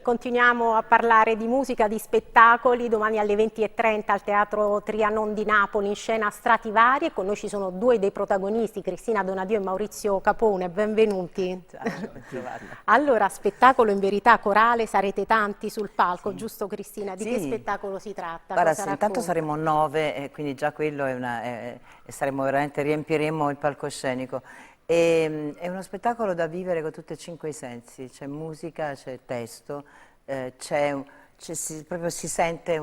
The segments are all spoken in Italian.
continuiamo a parlare di musica, di spettacoli. Domani alle 20:30 al Teatro Trianon di Napoli in scena Strativari, e con noi ci sono due dei protagonisti, Cristina Donadio e Maurizio Capone. Benvenuti. Allora, spettacolo in verità corale, sarete tanti sul palco, sì. Giusto Cristina? Di che spettacolo si tratta? Guarda, intanto saremo 9, quindi già quello è riempiremo il palcoscenico. È uno spettacolo da vivere con tutti e 5 i sensi, c'è musica, c'è testo, proprio si sente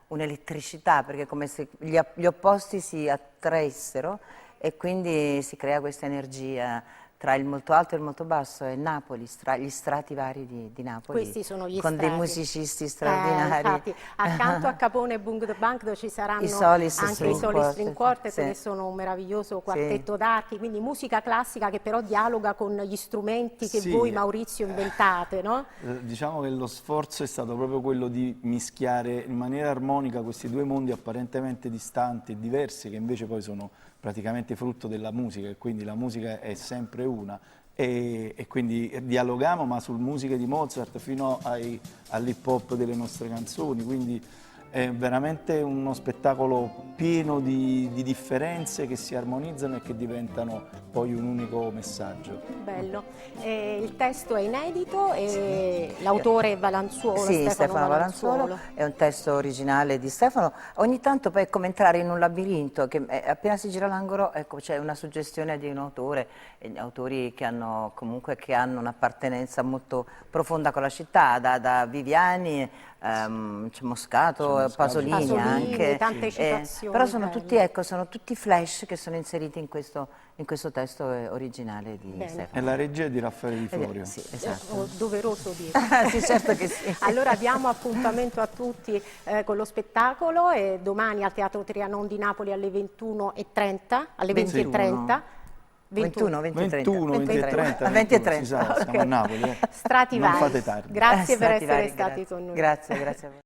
un'elettricità, perché è come se gli opposti si attraessero e quindi si crea questa energia tra il molto alto e il molto basso. È Napoli, gli strati vari di Napoli. Questi sono gli con strati. Dei musicisti straordinari. Infatti, accanto a Capone e Bung the Bang ci saranno i Solis anche i Solis String Quartet, sì. Che sono un meraviglioso quartetto d'archi, quindi musica classica che però dialoga con gli strumenti che voi, Maurizio, inventate, no? Diciamo che lo sforzo è stato proprio quello di mischiare in maniera armonica questi due mondi apparentemente distanti e diversi, che invece poi sono praticamente frutto della musica, e quindi la musica è sempre una, e quindi dialoghiamo ma su musiche di Mozart fino all'hip hop delle nostre canzoni, quindi è veramente uno spettacolo pieno di differenze che si armonizzano e che diventano poi un unico messaggio. Bello. Il testo è inedito e l'autore è Valanzuolo, sì, Stefano Valanzuolo. È un testo originale di Stefano. Ogni tanto poi è come entrare in un labirinto, che appena si gira l'angolo, ecco, c'è una suggestione di un autore, autori che hanno un'appartenenza molto profonda con la città, da Viviani, c'è Moscato, Pasolini anche, tante citazioni, però sono tutti flash che sono inseriti in questo testo originale di Stefano. E la regia è di Raffaele Di Florio. Sì, esatto. Doveroso dire. Sì, certo che sì. Allora diamo appuntamento a tutti con lo spettacolo, e domani al Teatro Trianon di Napoli alle 21:30, alle 20:30. 21, 20:30. 20:30. Siamo a Napoli. Strativari. Non fate tardi. Grazie per essere stati con noi. Grazie a voi.